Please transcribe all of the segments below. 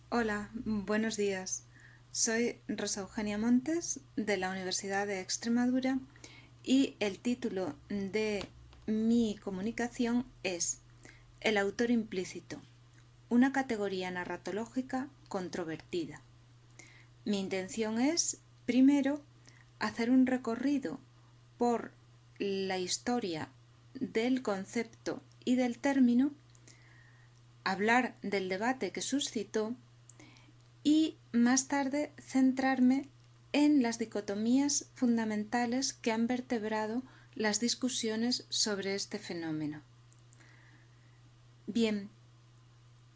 Hola, buenos días. Soy Rosa Eugenia Montes de la Universidad de Extremadura y el título de mi comunicación es El autor implícito, una categoría narratológica controvertida. Mi intención es, primero, hacer un recorrido por la historia del concepto y del término, hablar del debate que suscitó y más tarde centrarme en las dicotomías fundamentales que han vertebrado las discusiones sobre este fenómeno. Bien,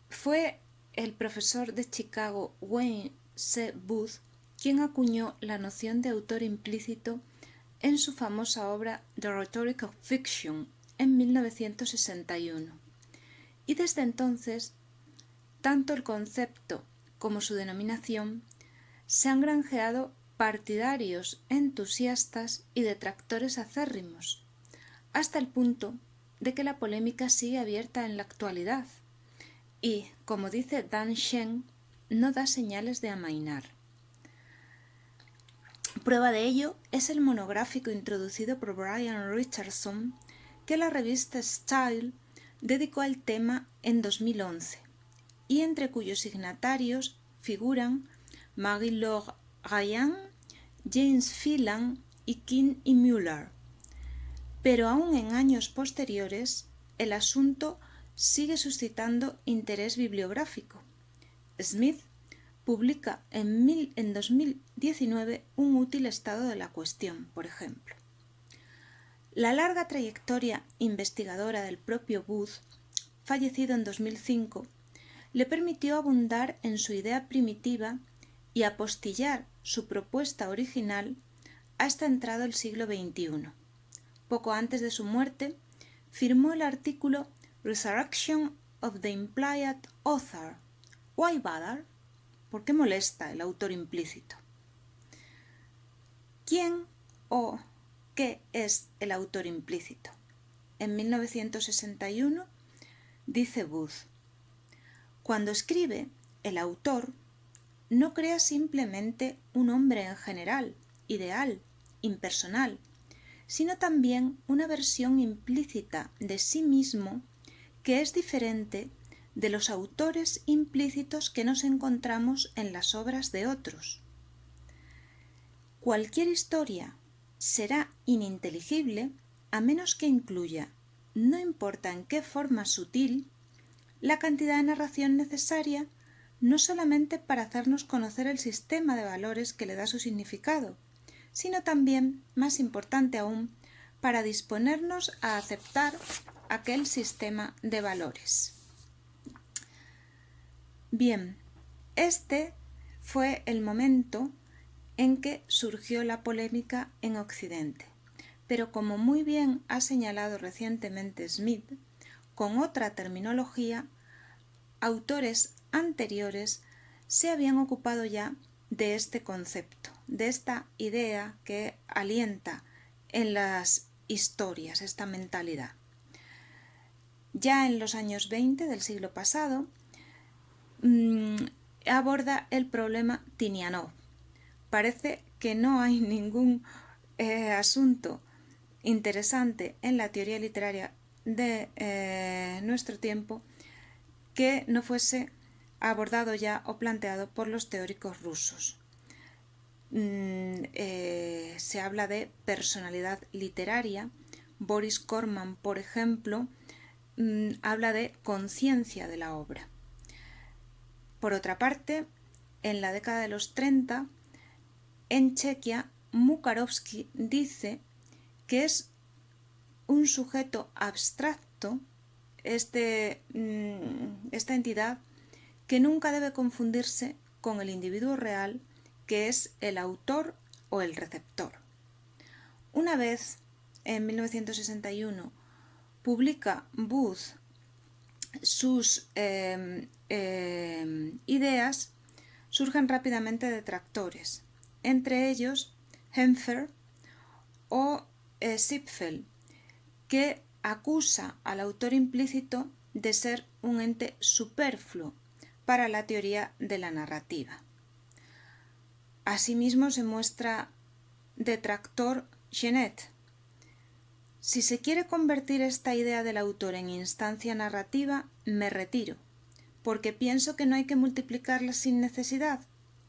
fue el profesor de Chicago Wayne C. Booth quien acuñó la noción de autor implícito en su famosa obra The Rhetoric of Fiction en 1961. Y desde entonces, tanto el concepto como su denominación se han granjeado partidarios, entusiastas y detractores acérrimos, hasta el punto de que la polémica sigue abierta en la actualidad y, como dice Dan Shen, no da señales de amainar. Prueba de ello es el monográfico introducido por Brian Richardson que la revista Style dedicó al tema en 2011 y entre cuyos signatarios figuran Marie-Laure Ryan, James Phelan y King y Mueller. Pero aún en años posteriores, el asunto sigue suscitando interés bibliográfico. Smith publica en 2019 un útil estado de la cuestión, por ejemplo. La larga trayectoria investigadora del propio Booth, fallecido en 2005, le permitió abundar en su idea primitiva y apostillar su propuesta original hasta entrado el siglo XXI. Poco antes de su muerte, firmó el artículo Resurrection of the Implied Author. Why bother? ¿Por qué molesta el autor implícito? ¿Quién o qué es el autor implícito? En 1961 dice Booth: cuando escribe, el autor no crea simplemente un hombre en general, ideal, impersonal, sino también una versión implícita de sí mismo que es diferente de los autores implícitos que nos encontramos en las obras de otros. Cualquier historia será ininteligible a menos que incluya, no importa en qué forma sutil, la cantidad de narración necesaria no solamente para hacernos conocer el sistema de valores que le da su significado, sino también, más importante aún, para disponernos a aceptar aquel sistema de valores. Bien, este fue el momento en que surgió la polémica en Occidente, pero como muy bien ha señalado recientemente Smith, con otra terminología, autores anteriores se habían ocupado ya de este concepto, de esta idea que alienta en las historias, esta mentalidad. Ya en los años 20 del siglo pasado, aborda el problema Tinianov. Parece que no hay ningún asunto interesante en la teoría literaria de nuestro tiempo que no fuese abordado ya o planteado por los teóricos rusos. Se habla de personalidad literaria. Boris Korman, por ejemplo, habla de conciencia de la obra. Por otra parte, en la década de los 30, en Chequia, Mukarovsky dice que es un sujeto abstracto, esta entidad, que nunca debe confundirse con el individuo real, que es el autor o el receptor. Una vez, en 1961, publica Booth sus ideas, surgen rápidamente detractores, entre ellos Hempfer o Zipfel, que acusa al autor implícito de ser un ente superfluo para la teoría de la narrativa. Asimismo se muestra detractor Genet. Si se quiere convertir esta idea del autor en instancia narrativa, me retiro, porque pienso que no hay que multiplicarla sin necesidad,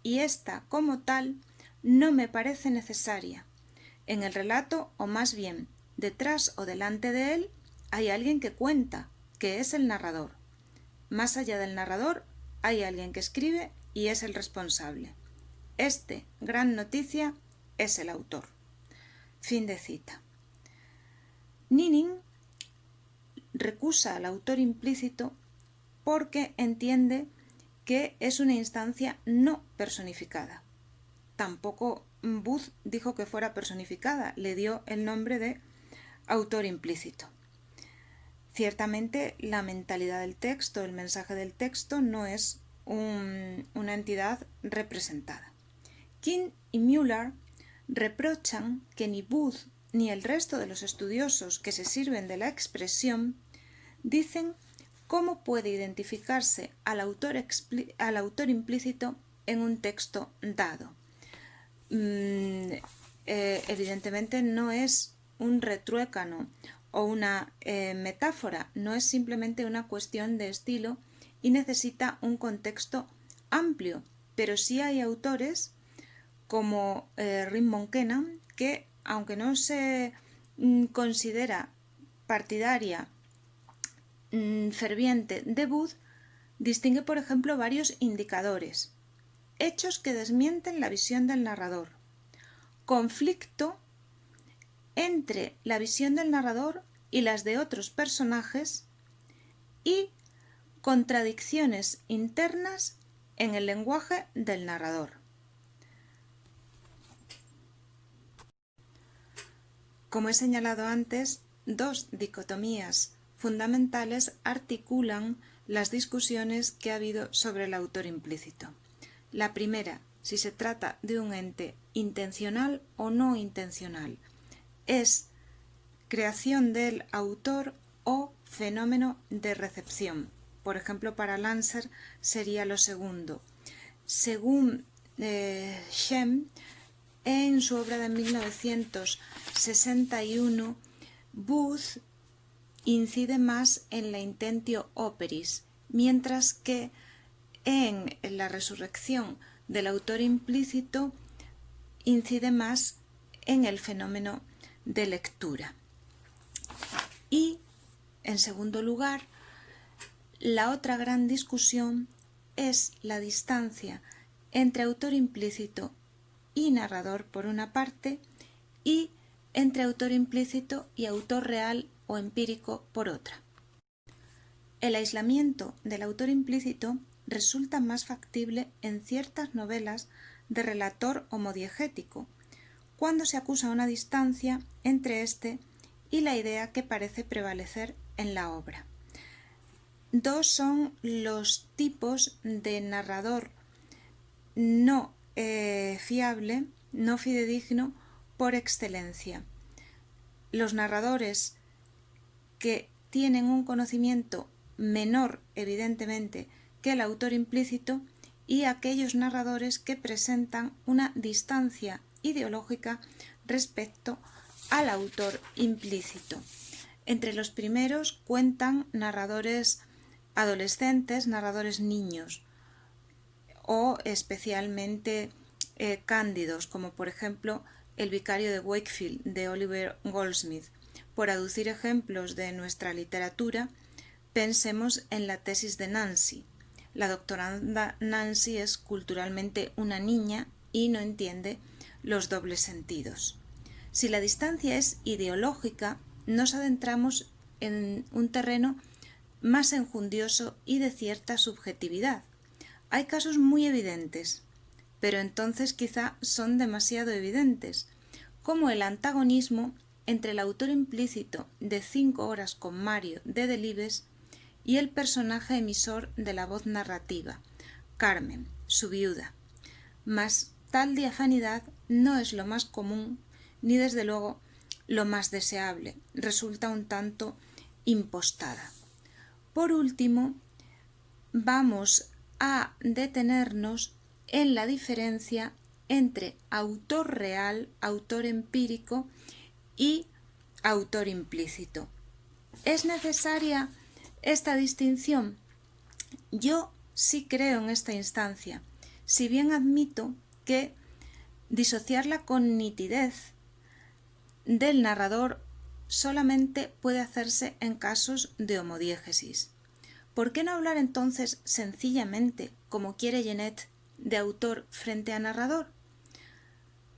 y esta, como tal, no me parece necesaria. En el relato, o más bien, detrás o delante de él, hay alguien que cuenta, que es el narrador. Más allá del narrador, hay alguien que escribe y es el responsable. Este, gran noticia, es el autor. Fin de cita. Nining recusa al autor implícito porque entiende que es una instancia no personificada. Tampoco Booth dijo que fuera personificada, le dio el nombre de autor implícito. Ciertamente la mentalidad del texto, el mensaje del texto no es una entidad representada. King y Mueller reprochan que ni Booth ni el resto de los estudiosos que se sirven de la expresión dicen cómo puede identificarse al autor implícito en un texto dado. Evidentemente no es un retruécano o una metáfora, no es simplemente una cuestión de estilo y necesita un contexto amplio, pero sí hay autores como Raymond Kennan que, aunque no se considera partidaria ferviente de Booth, distingue, por ejemplo, varios indicadores: hechos que desmienten la visión del narrador, conflicto entre la visión del narrador y las de otros personajes y contradicciones internas en el lenguaje del narrador. Como he señalado antes, dos dicotomías fundamentales articulan las discusiones que ha habido sobre el autor implícito. La primera, si se trata de un ente intencional o no intencional, es creación del autor o fenómeno de recepción. Por ejemplo, para Lancer sería lo segundo. Según Shem, en su obra de 1961, Booth incide más en la intentio operis, mientras que en la resurrección del autor implícito incide más en el fenómeno de lectura. Y, en segundo lugar, la otra gran discusión es la distancia entre autor implícito y narrador por una parte, y entre autor implícito y autor real o empírico por otra. El aislamiento del autor implícito resulta más factible en ciertas novelas de relator homodiegético, cuando se acusa una distancia entre éste y la idea que parece prevalecer en la obra. Dos son los tipos de narrador no fiable, no fidedigno por excelencia. Los narradores que tienen un conocimiento menor, evidentemente, que el autor implícito, y aquellos narradores que presentan una distancia ideológica respecto al autor implícito. Entre los primeros cuentan narradores adolescentes, narradores niños, o especialmente cándidos, como por ejemplo El vicario de Wakefield de Oliver Goldsmith. Por aducir ejemplos de nuestra literatura, pensemos en la tesis de Nancy. La doctoranda Nancy es culturalmente una niña y no entiende los dobles sentidos. Si la distancia es ideológica, nos adentramos en un terreno más enjundioso y de cierta subjetividad. Hay casos muy evidentes, pero entonces quizá son demasiado evidentes, como el antagonismo entre el autor implícito de 5 horas con Mario de Delibes y el personaje emisor de la voz narrativa, Carmen, su viuda. Mas tal diafanidad no es lo más común, ni desde luego lo más deseable, resulta un tanto impostada. Por último, vamos a detenernos en la diferencia entre autor real, autor empírico y autor implícito. ¿Es necesaria esta distinción? Yo sí creo en esta instancia, si bien admito que disociarla con nitidez del narrador solamente puede hacerse en casos de homodiégesis. ¿Por qué no hablar entonces sencillamente, como quiere Genet, de autor frente a narrador?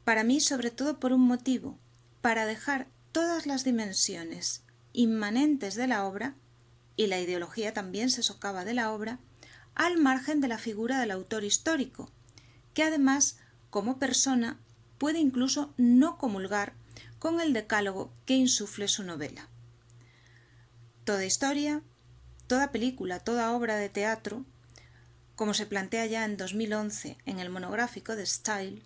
Para mí, sobre todo por un motivo, para dejar todas las dimensiones inmanentes de la obra, y la ideología también se socava de la obra, al margen de la figura del autor histórico, que además, como persona, puede incluso no comulgar con el decálogo que insufle su novela. Toda historia, toda película, toda obra de teatro, como se plantea ya en 2011 en el monográfico de Style,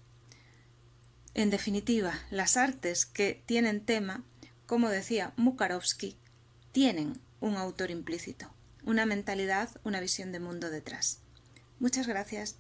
en definitiva, las artes que tienen tema, como decía Mukarovsky, tienen un autor implícito, una mentalidad, una visión de mundo detrás. Muchas gracias.